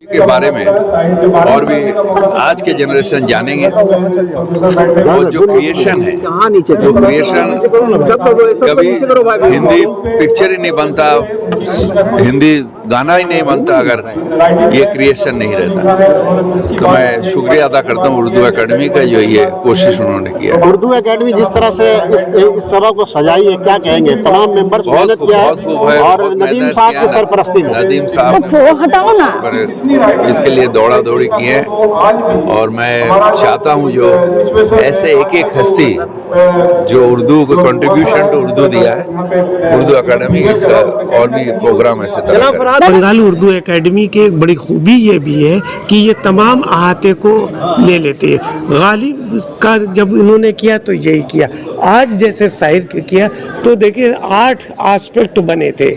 کے بارے میں اور بھی آج کے جنریشن جانیں گے. اور جو کریشن ہے, جو کریشن کبھی ہندی پکچر ہی نہیں بنتا, ہندی گانا ہی نہیں بنتا اگر یہ کریشن نہیں رہتا. تو میں شکریہ ادا کرتا ہوں اردو اکیڈمی کا, جو یہ کوشش انہوں نے کیا. اردو اکیڈمی جس طرح سے اس سبق کو سجائی ہے, کیا کہیں گے؟ تمام ممبرز محنت کیا ہے اور ندیم صاحب کی سرپرستی میں. ندیم صاحب اس کے لیے دوڑا دوڑی کی ہے, اور میں چاہتا ہوں جو ایسے ایک ایک ہستی جو اردو کو کنٹریبیوشن ٹو اردو دیا ہے, اردو اکیڈمی اس کا اور بھی پروگرام ایسے طرح کرے. بنگال اردو اکیڈمی کی ایک بڑی خوبی یہ بھی ہے کہ یہ تمام احاطے کو لے لیتے ہیں. غالب کا جب انہوں نے کیا تو یہی کیا, آج جیسے ساحر کیا تو دیکھیں 8 آسپیکٹ بنے تھے,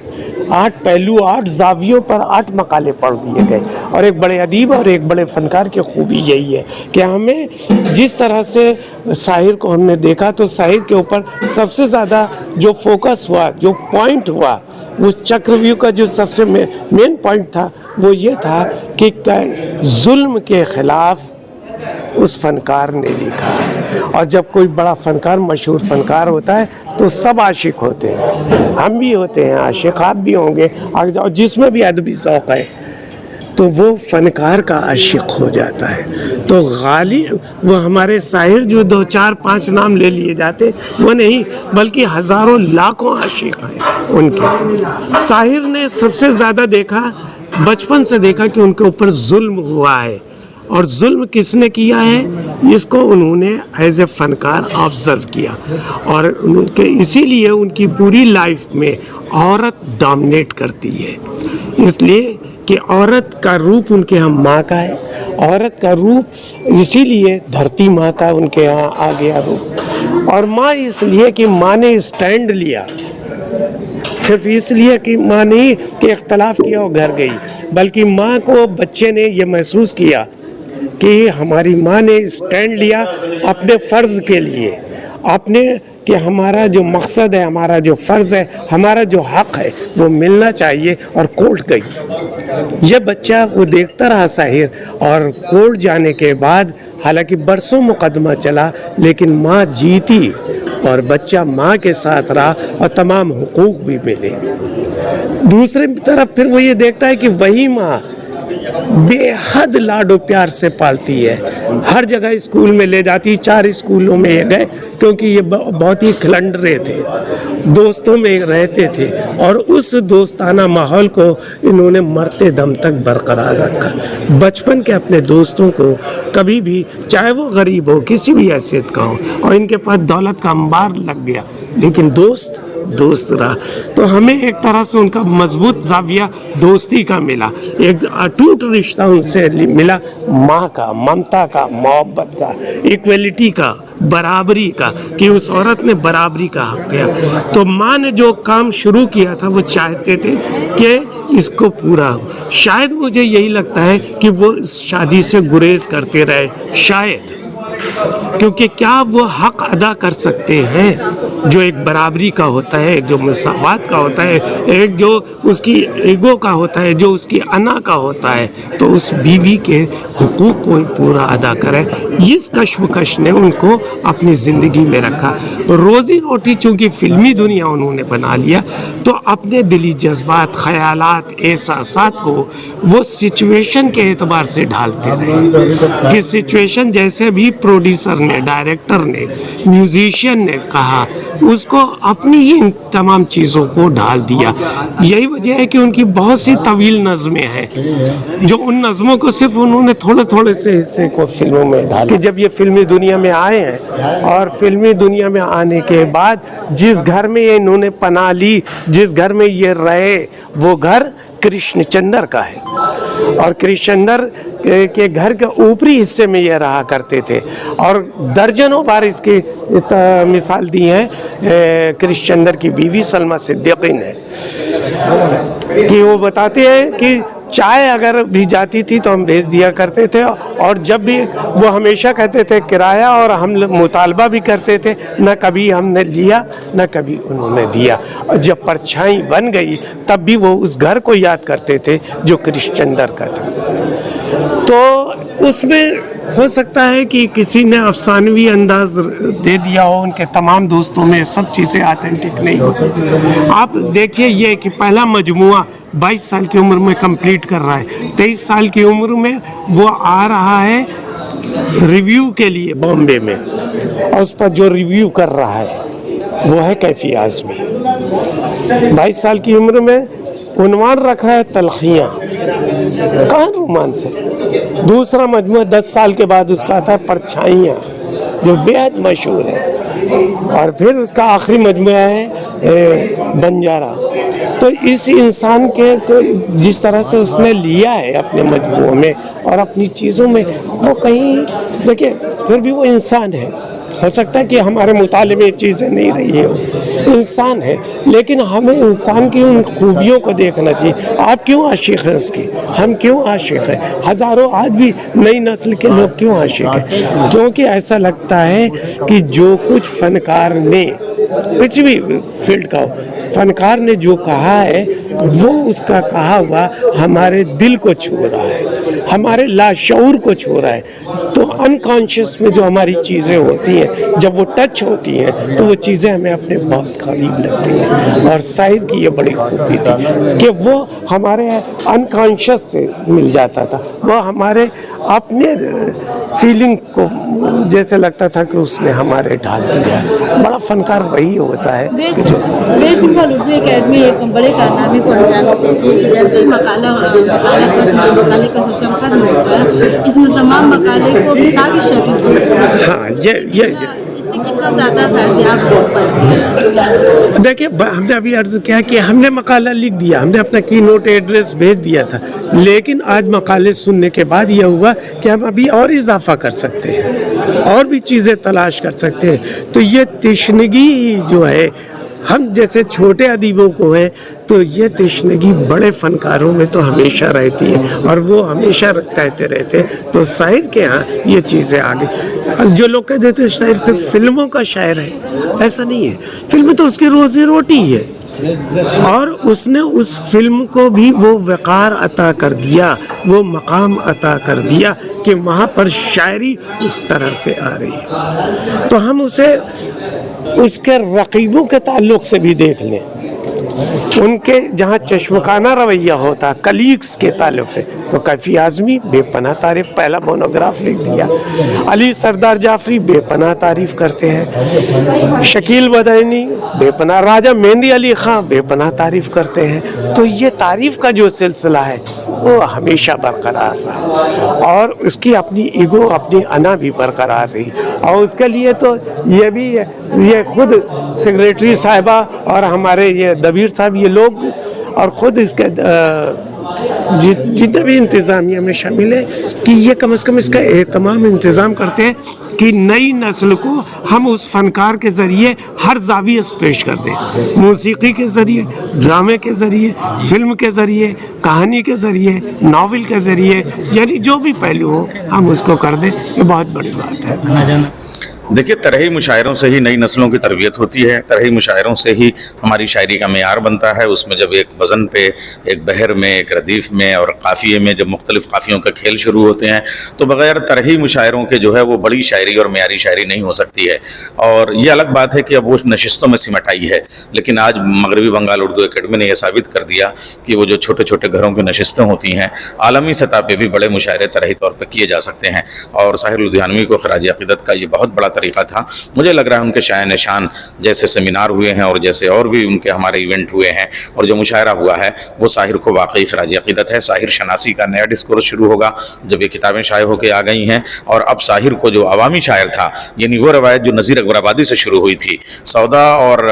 8 پہلو, 8 زاویوں پر 8 مقالے پڑھ دیے گئے. اور ایک بڑے ادیب اور ایک بڑے فنکار کی خوبی یہی ہے کہ ہمیں جس طرح سے ساحر کو ہم نے دیکھا تو ساحر کے اوپر سب سے زیادہ جو فوکس ہوا, جو پوائنٹ ہوا, اس چکرویو کا جو سب سے مین پوائنٹ تھا وہ یہ تھا کہ ظلم کے خلاف اس فنکار نے لکھا. اور جب کوئی بڑا فنکار, مشہور فنکار ہوتا ہے تو سب عاشق ہوتے ہیں, ہم بھی ہوتے ہیں عاشق, آپ بھی ہوں گے, اور جس میں بھی ادبی ذوق ہے تو وہ فنکار کا عاشق ہو جاتا ہے. تو غالب وہ ہمارے ساحر جو 2 4 5 نام لے لیے جاتے وہ نہیں, بلکہ ہزاروں لاکھوں عاشق ہیں ان کے. ساحر نے سب سے زیادہ دیکھا, بچپن سے دیکھا کہ ان کے اوپر ظلم ہوا ہے, اور ظلم کس نے کیا ہے اس کو انہوں نے ایز اے فنکار آبزرو کیا. اور ان کے اسی لیے ان کی پوری لائف میں عورت ڈومینیٹ کرتی ہے, اس لیے کہ عورت کا روپ ان کے یہاں ماں کا ہے. عورت کا روپ اسی لیے دھرتی ماں کا ان کے یہاں آ گیا روپ, اور ماں اس لیے کہ ماں نے اسٹینڈ لیا, صرف اس لیے کہ ماں نہیں کہ اختلاف کیا اور گھر گئی, بلکہ ماں کو بچے نے یہ محسوس کیا کہ ہماری ماں نے اسٹینڈ لیا اپنے فرض کے لیے, اپنے کہ ہمارا جو مقصد ہے, ہمارا جو فرض ہے, ہمارا جو حق ہے وہ ملنا چاہیے, اور کورٹ گئی. یہ بچہ وہ دیکھتا رہا ساحر, اور کورٹ جانے کے بعد حالانکہ برسوں مقدمہ چلا لیکن ماں جیتی, اور بچہ ماں کے ساتھ رہا اور تمام حقوق بھی ملے. دوسری طرف پھر وہ یہ دیکھتا ہے کہ وہی ماں بے حد لاڈ و پیار سے پالتی ہے, ہر جگہ اسکول میں لے جاتی. 4 اسکولوں میں یہ گئے کیونکہ یہ بہت ہی کھلنڈرے تھے, دوستوں میں رہتے تھے, اور اس دوستانہ ماحول کو انہوں نے مرتے دم تک برقرار رکھا. بچپن کے اپنے دوستوں کو کبھی بھی, چاہے وہ غریب ہو, کسی بھی حیثیت کا ہو, اور ان کے پاس دولت کا انبار لگ گیا, لیکن دوست رہا. تو ہمیں ایک طرح سے ان کا مضبوط زاویہ دوستی کا ملا, ایک اٹوٹ رشتہ ان سے ملا, ماں کا, ممتا کا, محبت کا, ایکویلٹی کا, برابری کا, کہ اس عورت نے برابری کا حق کیا. تو ماں نے جو کام شروع کیا تھا وہ چاہتے تھے کہ اس کو پورا ہو. شاید مجھے یہی لگتا ہے کہ وہ اس شادی سے گریز کرتے رہے, شاید, کیونکہ کیا وہ حق ادا کر سکتے ہیں جو ایک برابری کا ہوتا ہے, جو مساوات کا ہوتا ہے, ایک جو اس کی ایگو کا ہوتا ہے, جو اس کی انا کا ہوتا ہے, تو اس بیوی کے حقوق کو پورا ادا کرے. اس کشمکش نے ان کو اپنی زندگی میں رکھا. روزی روٹی چونکہ فلمی دنیا انہوں نے بنا لیا, تو اپنے دلی جذبات, خیالات, احساسات کو وہ سچویشن کے اعتبار سے ڈھالتے رہے. کہ سچویشن جیسے بھی پروڈیوسر نے, ڈائریکٹر نے, میوزیشین نے کہا, اس کو اپنی ہی ان تمام چیزوں کو ڈال دیا. یہی وجہ ہے کہ ان کی بہت سی طویل نظمیں ہیں, جو ان نظموں کو صرف انہوں نے تھوڑے سے حصے کو فلموں میں ڈالا. کہ جب یہ فلمی دنیا میں آئے ہیں, اور فلمی دنیا میں آنے کے بعد جس گھر میں انہوں نے پناہ لی, جس گھر میں یہ رہے, وہ گھر کرشن چندر کا ہے. اور کرشن چندر کے گھر کے اوپری حصے میں یہ رہا کرتے تھے, اور درجنوں بار اس کی مثال دی ہے کرشن چندر کی بیوی سلما صدیقی نے, کہ وہ بتاتے ہیں کہ चाय अगर भी जाती थी तो हम भेज दिया करते थे, और जब भी वो हमेशा कहते थे किराया, और हम मुतालबा भी करते थे, न कभी हमने लिया न कभी उन्होंने दिया। और जब परछाई बन गई तब भी वो उस घर को याद करते थे जो क्रिश्चंदर का था। तो उसमें हो सकता है कि किसी ने अफसानवी अंदाज दे दिया हो, उनके तमाम दोस्तों में सब चीज़ें ऑथेंटिक नहीं हो सकती। आप देखिए ये कि पहला मजमुआ 22 साल की उम्र में कंप्लीट कर रहा है, 23 साल की उम्र में वो आ रहा है रिव्यू के लिए बॉम्बे में, और उस पर जो रिव्यू कर रहा है वो है कैफी आज़मी। 22 साल की उम्र में उन्वान रख रहा है तलखियाँ, कहाँ रोमांस है। दूसरा मजमूआ 10 साल के बाद उसका आता है परछाइयाँ, जो बेहद मशहूर है, और फिर उसका आखिरी मजमूआ है बंजारा। तो इस इंसान के जिस तरह से उसने लिया है अपने मजमूओं में और अपनी चीज़ों में, वो कहीं देखिए फिर भी वो इंसान है। हो सकता है कि हमारे मुताले में चीज़ें नहीं रही हो, इंसान है, लेकिन हमें इंसान की उन खूबियों को देखना चाहिए। आप क्यों आशिक हैं उसकी, हम क्यों आशिक हैं, हज़ारों आज भी नई नस्ल के लोग क्यों आशिक हैं? क्योंकि ऐसा लगता है कि जो कुछ फनकार ने, कुछ भी फील्ड का हो, फनकार ने जो कहा है वो उसका कहा हुआ हमारे दिल को छू रहा है, हमारे लाशऊर को छू रहा है। तो अनकॉन्शियस में जो हमारी चीज़ें होती हैं, जब वो टच होती हैं तो वो चीज़ें हमें अपने बहुत करीब लगती हैं। और शायर की ये बड़ी खूबी थी कि वो हमारे अनकॉन्शियस से मिल जाता था, वो हमारे अपने फीलिंग को जैसे लगता था कि उसने हमारे ढाल दिया। बड़ा फनकार वही होता है कि जो सिंपल उर्दू एकेडमी एक बड़े कारनामे को अंजाम देती है कि जैसे मकाले का सिस्टम खत्म होता है, इसमें तमाम मकाले को किताबी शक्ल। हाँ ये इससे कितना ज़्यादा फैज़याब हो पाते हैं। देखिए, हमने अभी अर्ज़ किया कि हमने मकाला लिख दिया, हमने अपना की नोट एड्रेस भेज दिया था, लेकिन आज मकाले सुनने के बाद यह हुआ कि हम अभी और इजाफा कर सकते हैं, और भी चीज़ें तलाश कर सकते हैं। तो ये तिश्नगी जो है, हम जैसे छोटे अदीबों को है, तो ये तिश्नगी बड़े फनकारों में तो हमेशा रहती है, और वो हमेशा कहते रहते हैं। तो शायर के यहाँ ये चीज़ें आ गई। जो लोग कहते थे शायर सिर्फ फिल्मों का शायर है, ऐसा नहीं है। फिल्म तो उसकी रोज़ी रोटी है, और उसने उस फिल्म को भी वो वक़ार अता कर दिया, वो मकाम अता कर दिया कि वहाँ पर शायरी उस तरह से आ रही है। तो हम उसे उसके रकीबों के ताल्लुक़ से भी देख लें, उनके जहाँ चश्मखाना रवैया होता कलीग्स के ताल्लुक़ से, तो कैफी आज़मी बेपनाह तारीफ़, पहला मोनोग्राफ लिख दिया। अली सरदार जाफरी बेपनाह तारीफ़ करते हैं, शकील बदायनी बेपनाह, राजा मेहंदी अली ख़ां बेपनाह तारीफ़ करते हैं। तो ये तारीफ़ का जो सिलसिला है वो हमेशा बरकरार रहा, और उसकी अपनी ईगो, अपनी अना भी बरकरार रही। और उसके लिए तो ये भी ये खुद सेक्रेटरी साहिबा और हमारे ये दबीर साहब, ये लोग और ख़ुद इसके जितने भी इंतज़ामिया में शामिल है कि ये कम से कम इसका एहतमाम इंतज़ाम करते हैं कि नई नस्ल को हम उस फनकार के ज़रिए हर ज़ाविये से पेश कर दें, मौसीकी के ज़रिए, ड्रामे के ज़रिए, फिल्म के ज़रिए, कहानी के ज़रिए, नावल के ज़रिए, यानी जो भी पहलू हो हम उसको कर दें। ये बहुत बड़ी बात है। देखिए, तरही मुशायरों से ही नई नस्लों की तरबियत होती है, तरही मुशायरों से ही हमारी शायरी का मेयार बनता है। उसमें जब एक वज़न पे, एक बहर में, एक रदीफ़ में और काफ़िए में जब मुख्तलिफ़ काफ़ियों का खेल शुरू होते हैं, तो बग़ैर तरही मुशायरों के जो है वो बड़ी शायरी और मेयारी शायरी नहीं हो सकती है। और ये अलग बात है कि अब वो नशिस्तों में सिमट आई है, लेकिन आज मगरबी बंगाल उर्दू एकेडमी ने यह साबित कर दिया कि वो जो छोटे छोटे घरों की नशिस्तें होती हैं, आलमी सतह पर भी बड़े मुशायरे तरही तौर पर किए जा सकते हैं। और साहिर लुधियानवी को खराज अक़ीदत का ये बहुत बड़ा तरीक़ा था। मुझे लग रहा है उनके शायर निशान जैसे सेमिनार हुए हैं और जैसे और भी उनके हमारे इवेंट हुए हैं और जो मुशायरा हुआ है वो साहिर को वाकई खराज अक़ीदत है। साहिर शनासी का नया डिस्कोर्स शुरू होगा जब ये किताबें शाये होकर आ गई हैं। और अब साहिर को जो अवामी शायर था, यानी वो रवायत जो नज़ीर अकबराबादी से शुरू हुई थी, सौदा और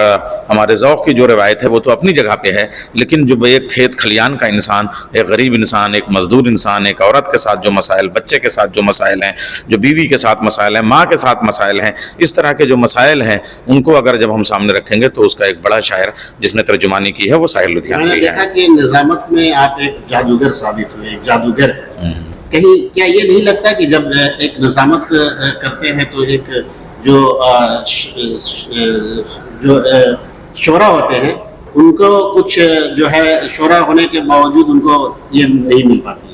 हमारे ज़ौक़ की जो रवायत है वो तो अपनी जगह पे है, लेकिन जो एक खेत खलियान का इंसान, एक गरीब इंसान, एक मजदूर इंसान, एक औरत के साथ जो मसाइल, बच्चे के साथ जो मसाइल हैं, जो बीवी के साथ मसाइल हैं, माँ के साथ मसाइल मसाइल हैं, इस तरह के जो मसाइल हैं उनको अगर जब हम सामने रखेंगे तो उसका एक बड़ा शायर जिसने तर्जुमानी की है वो साहिर मैंने लुधियानवी देखा है। कि निजामत में आप एक जादूगर साबित हुए, एक जादूगर। कहीं क्या ये नहीं लगता कि जब एक निजामत करते हैं तो एक जो शोरा होते हैं उनको कुछ जो है शोरा होने के बावजूद उनको ये नहीं मिल पाती?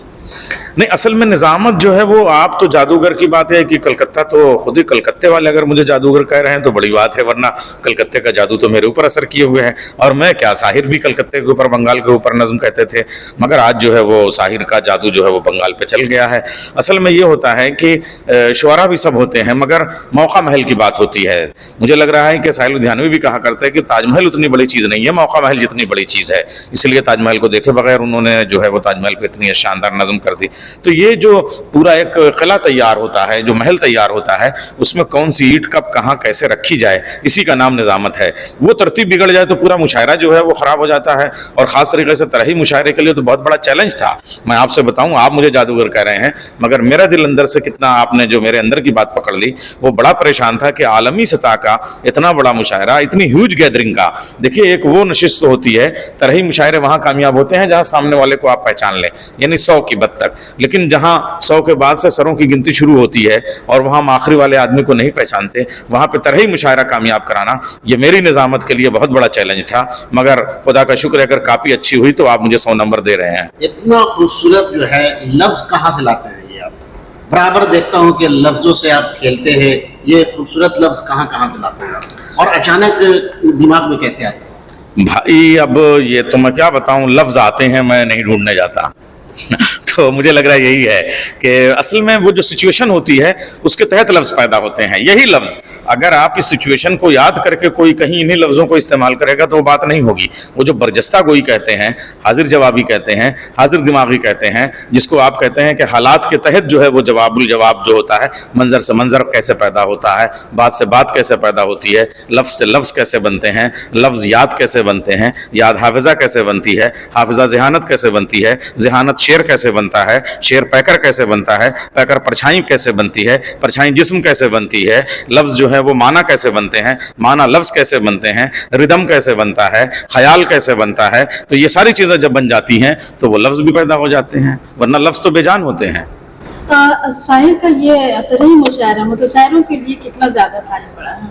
नहीं, असल में निजामत जो है वो, आप तो जादूगर की बात है कि कलकत्ता, तो खुद ही कलकत्ते वाले अगर मुझे जादूगर कह रहे हैं तो बड़ी बात है, वरना कलकत्ते का जादू तो मेरे ऊपर असर किए हुए है। और मैं क्या, साहिर भी कलकत्ते के ऊपर, बंगाल के ऊपर नज्म कहते थे, मगर आज जो है वो साहिर का जादू जो है वो बंगाल पे चल गया है। असल में ये होता है कि शुअरा भी सब होते हैं मगर मौका महल की बात होती है। मुझे लग रहा है कि साहिर लुधियानवी भी कहा करते हैं कि ताजमहल उतनी बड़ी चीज़ नहीं है, मौका महल जितनी बड़ी चीज़ है, इसलिए ताजमहल को देखे बगैर उन्होंने जो है वो ताजमहल पे इतनी शानदार नज्म कर दी। तो ये जो पूरा एक किला तैयार होता है, जो महल तैयार होता है, उसमें कौन सी ईंट कब कहाँ कैसे रखी जाए, इसी का नाम निजामत है। वो तरतीब बिगड़ जाए तो पूरा मुशायरा जो है वो ख़राब हो जाता है। और ख़ास तरीके से तरही मुशायरे के लिए तो बहुत बड़ा चैलेंज था। मैं आपसे बताऊं, आप मुझे जादूगर कह रहे हैं मगर मेरा दिल अंदर से कितना, आपने जो मेरे अंदर की बात पकड़ ली, वो बड़ा परेशान था कि आलमी सतह का इतना बड़ा मुशायरा, इतनी ह्यूज गैदरिंग का। देखिए, एक वो नशिस्त होती है, तरही मुशायरे वहाँ कामयाब होते हैं जहाँ सामने वाले को आप पहचान लें, यानी 100 की बद तक। लेकिन जहाँ 100 के बाद से सरों की गिनती शुरू होती है और वहाँ हम आखिरी वाले आदमी को नहीं पहचानते, वहाँ पे तरही मुशायरा कामयाब कराना, ये मेरी निजामत के लिए बहुत बड़ा चैलेंज था। मगर खुदा का शुक्र है, अगर काफ़ी अच्छी हुई तो आप मुझे 100 नंबर दे रहे हैं। इतना खूबसूरत जो है लफ्ज़ कहाँ से लाते हैं ये आप? बराबर देखता हूँ कि लफ्ज़ों से आप खेलते हैं, ये खूबसूरत लफ्ज़ कहाँ कहाँ से लाते हैं और अचानक दिमाग में कैसे आते हैं? भाई, अब ये तो मैं क्या बताऊं, लफ्ज़ आते हैं, मैं नहीं ढूंढने जाता। तो मुझे लग रहा है यही है कि असल में वो जो सिचुएशन होती है उसके तहत लफ्ज़ पैदा होते हैं। यही लफ्ज़ अगर आप इस सिचुएशन को याद करके कोई कहीं इन्हीं लफ्ज़ों को इस्तेमाल करेगा तो वो बात नहीं होगी। वो जो बरजस्ता गोई कहते हैं, हाजिर जवाबी कहते हैं, हाजिर दिमागी कहते हैं, जिसको आप कहते हैं कि हालात के तहत जो है वो जवाबुल जवाब जो होता है, मंजर से मंजर कैसे पैदा होता है, बात से बात कैसे पैदा होती है, लफ्ज़ से लफ्ज़ कैसे बनते हैं, लफ्ज़ याद कैसे बनते हैं, याद हाफिज़ा कैसे बनती है, हाफिज़ा ज़हानत कैसे बनती है, ज़हानत शेर कैसे बनता है, शेर पैकर कैसे बनता है, पैकर परछाई कैसे बनती है, परछाई जिस्म कैसे बनती है, लफ्ज़ जो है वो माना कैसे बनते हैं, माना लफ्ज़ कैसे बनते हैं, रिदम कैसे बनता है, ख्याल कैसे बनता है। तो ये सारी चीज़ें जब बन जाती हैं तो वो लफ्ज़ भी पैदा हो जाते हैं, वरना लफ्ज़ तो बेजान होते हैं। शायर का ये तरही मुशायरा मुतशायरों के लिए कितना ज़्यादा भारी पड़ा है?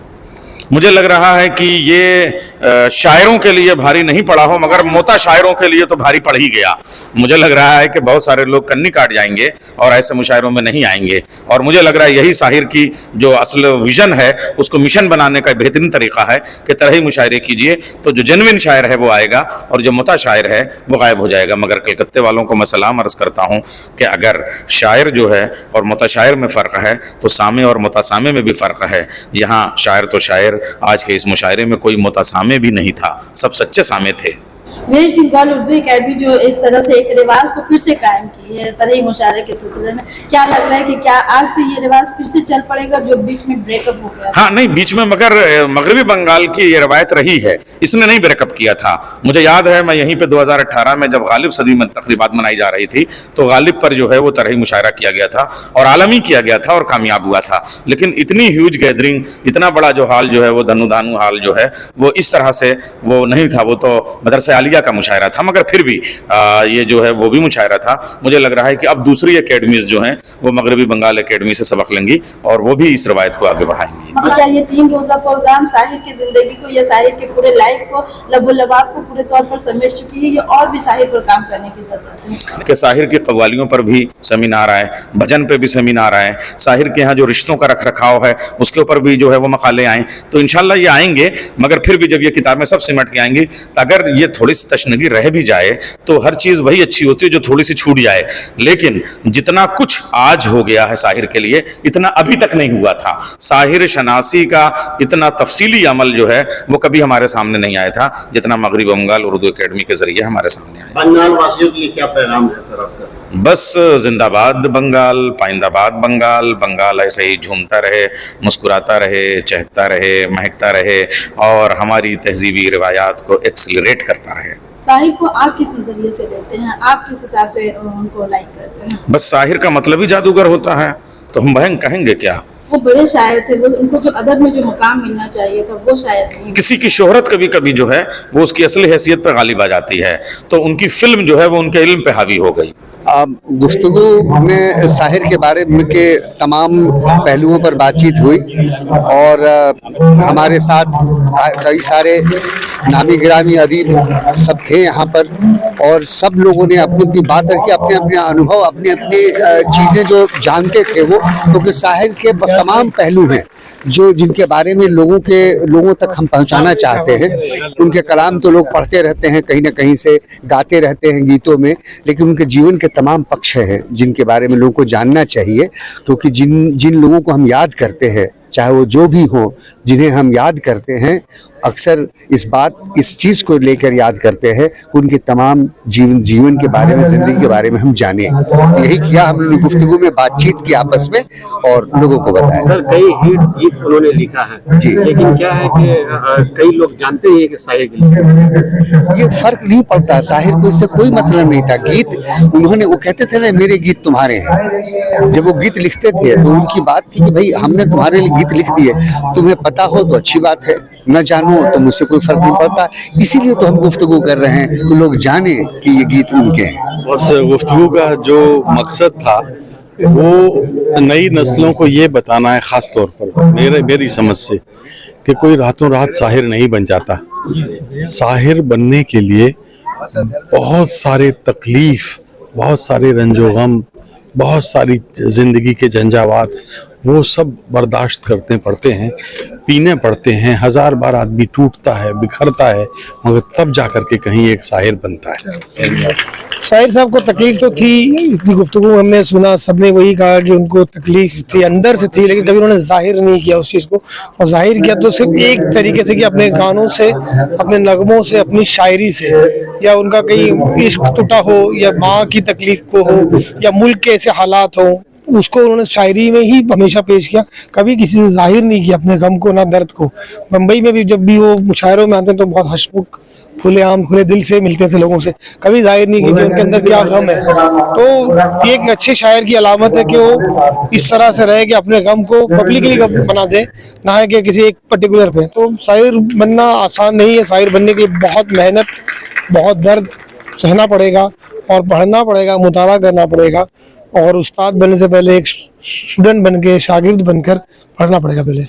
मुझे लग रहा है कि ये शायरों के लिए भारी नहीं पड़ा हो मगर मोता शायरों के लिए तो भारी पड़ ही गया। मुझे लग रहा है कि बहुत सारे लोग कन्नी काट जाएंगे और ऐसे मुशायरों में नहीं आएंगे। और मुझे लग रहा है यही साहिर की जो असल विजन है उसको मिशन बनाने का बेहतरीन तरीका है कि तरही मुशायरे कीजिए तो जो जेन्युइन शायर है वो आएगा और जो मोता शायर है वो गायब हो जाएगा। मगर कलकत्ते वालों को मैं सलाम अर्ज़ करता हूँ कि अगर शायर जो है और मोता शायर में फ़र्क है तो सामे और मुतासामे में भी फ़र्क है। यहाँ शायर तो शायर, आज के इस मुशायरे में कोई मुतासामे भी नहीं था, सब सच्चे सामे थे। वेस्ट बंगाल उर्दू अकेडमी जो इस तरह से एक रिवाज को फिर से कायम की है तरही मुशायरे के सिलसिले में, क्या लग रहा है कि क्या आज से ये रिवाज फिर से चल पड़ेगा जो बीच में ब्रेकअप हो गया? हाँ, नहीं, बीच में मगर मगरबी बंगाल की ये रवायत रही है, इसने नहीं ब्रेकअप किया था। मुझे याद है मैं यहीं पे 2018 में जब गालिब सदी में तकरीबात मनाई जा रही थी तो गालिब पर जो है वो तरही मुशायरा किया गया था और आलमी किया गया था और कामयाब हुआ था। लेकिन इतनी ह्यूज गैदरिंग, इतना बड़ा जो हाल जो है वो धनु हाल जो है वो इस तरह से वो नहीं था। वो तो मदरसा आलिया का मुशायरा था मगर फिर भी ये जो है वो भी मुशायरा था। मुझे लग रहा है कि अब दूसरी एकेडमीज जो हैं वो मगरबी बंगाल एकेडमी से सबक लेंगी और वो भी इस रवायत को आगे बढ़ाएंगी। मगर ये 3 रोज़ा प्रोग्राम साहिर की जिंदगी को या साहिर के पूरे लाइफ को लबोलबाब को पूरे तौर पर समेट चुकी है, ये और भी साहिर पर काम करने की जरूरत है। कि साहिर की कव्वालियों पर भी सेमिनार आए, भजन पे भी सेमिनार आए, साहिर के यहाँ जो रिश्तों का रख रखाव है उसके ऊपर भी जो है वो मकाले आएँ। तो इंशाल्लाह ये आएंगे मगर फिर भी जब ये किताबें सब सिमट के आएंगी तो अगर ये थोड़ी सी तशनगी रह भी जाए तो हर चीज़ वही अच्छी होती है जो थोड़ी सी छूट जाए। लेकिन जितना कुछ आज हो गया है साहिर के लिए इतना अभी तक नहीं हुआ था। साहिर शनासी का इतना तफसीली अमल जो है वो कभी हमारे सामने नहीं आया था जितना मगरबी बंगाल उर्दू एकेडमी के जरिए हमारे सामने आया। बंगाल वासियों के लिए क्या पैगाम है सर आपका? बस जिंदाबाद बंगाल, पाइंदाबाद बंगाल, बंगाल ऐसे ही झूमता रहे, मुस्कुराता रहे, चहकता रहे, महकता रहे और हमारी तहजीबी रिवायात को एक्सिलरेट करता रहे। साहिर को आप किस नजरिए से लेते हैं, आप किस हिसाब से उनको लाइक करते हैं? बस साहिर का मतलब ही जादूगर होता है तो हम बहन कहेंगे क्या। वो बड़े शायर थे, वो उनको जो अदब में जो मुकाम मिलना चाहिए था वो शायद नहीं। किसी की शोहरत कभी कभी जो है वो उसकी असली हैसियत पर गालिब आ जाती है, तो उनकी फिल्म जो है वो उनके इल्म पे हावी हो गई। गुफ्तगू में साहिर के बारे में के तमाम पहलुओं पर बातचीत हुई और हमारे साथ कई सारे नामी गिरामी अदीब सब थे यहाँ पर, और सब लोगों ने अपनी अपनी बात रखी, अपने अपने अनुभव, अपनी अपनी चीज़ें जो जानते थे वो, क्योंकि साहिर के तमाम पहलू हैं जो जिनके बारे में लोगों तक हम पहुंचाना चाहते हैं। उनके कलाम तो लोग पढ़ते रहते हैं, कहीं ना कहीं से गाते रहते हैं गीतों में, लेकिन उनके जीवन के तमाम पक्ष हैं जिनके बारे में लोगों को जानना चाहिए, क्योंकि जिन लोगों को हम याद करते हैं, चाहे वो जो भी हो, जिन्हें हम याद करते हैं, अक्सर इस चीज़ को लेकर याद करते हैं कि उनके तमाम जीवन के बारे में, ज़िंदगी के बारे में हम जाने। यही किया हम लोगों ने, गुफ्तगू में बातचीत की आपस में और लोगों को बताया। सर, कई हिट गीत उन्होंने लिखा है जी, लेकिन क्या है कि कई लोग जानते हैं कि शायर के लिए ये फर्क नहीं पड़ता, साहिर को इससे कोई मतलब नहीं था। गीत उन्होंने, वो कहते थे ना, मेरे गीत तुम्हारे हैं। जब वो गीत लिखते थे तो उनकी बात थी कि भाई हमने तुम्हारे लिए गीत लिख दिए, तुम्हें पता हो तो अच्छी बात है, न जानो तो मुझसे कोई फर्क नहीं पड़ता। इसीलिए तो हम गुफ्तगू कर रहे हैं कि लोग जाने कि ये गीत उनके हैं। उस गुफ्तगू का जो मकसद था वो नई नस्लों को ये बताना है, ख़ास तौर पर मेरी समझ से, कि कोई रातों रात साहिर नहीं बन जाता। साहिर बनने के लिए बहुत सारे तकलीफ़, बहुत सारे रंजो गम, बहुत सारी ज़िंदगी के झंझावात, वो सब बर्दाश्त करते पड़ते हैं, पीने पड़ते हैं। 1000 बार आदमी टूटता है, बिखरता है, मगर तब जा कर के कहीं एक शायर बनता है। शाहिर साहब को तकलीफ तो थी, इतनी गुफ्तगू हमने सुना, सबने वही कहा कि उनको तकलीफ थी, अंदर से थी, लेकिन कभी उन्होंने जाहिर नहीं किया उस चीज़ को। और जाहिर किया तो सिर्फ एक तरीके से कि अपने गानों से, अपने नगमों से, अपनी शायरी से, या उनका कहीं इश्क टूटा हो, या माँ की तकलीफ को हो, या मुल्क के ऐसे हालात हो, उसको उन्होंने शायरी में ही हमेशा पेश किया। कभी किसी से जाहिर नहीं किया अपने गम को, ना दर्द को। बम्बई में भी जब भी वो मुशायरों में आते हैं तो बहुत हंसमुख, खुले आम, खुले दिल से मिलते थे लोगों से, कभी जाहिर नहीं किया कि उनके अंदर क्या गम है। तो ये एक अच्छे शायर की अलामत है कि वो इस तरह से रहे कि अपने गम को पब्लिकली बना दे, ना है कि किसी एक पर्टिकुलर पे। तो शायर बनना आसान नहीं है, शायर बनने के लिए बहुत मेहनत, बहुत दर्द सहना पड़ेगा, और पढ़ना पड़ेगा, मुताला करना पड़ेगा, और उस्ताद बनने से पहले एक स्टूडेंट बन के, शागिर्द बनकर पढ़ना पड़ेगा पहले।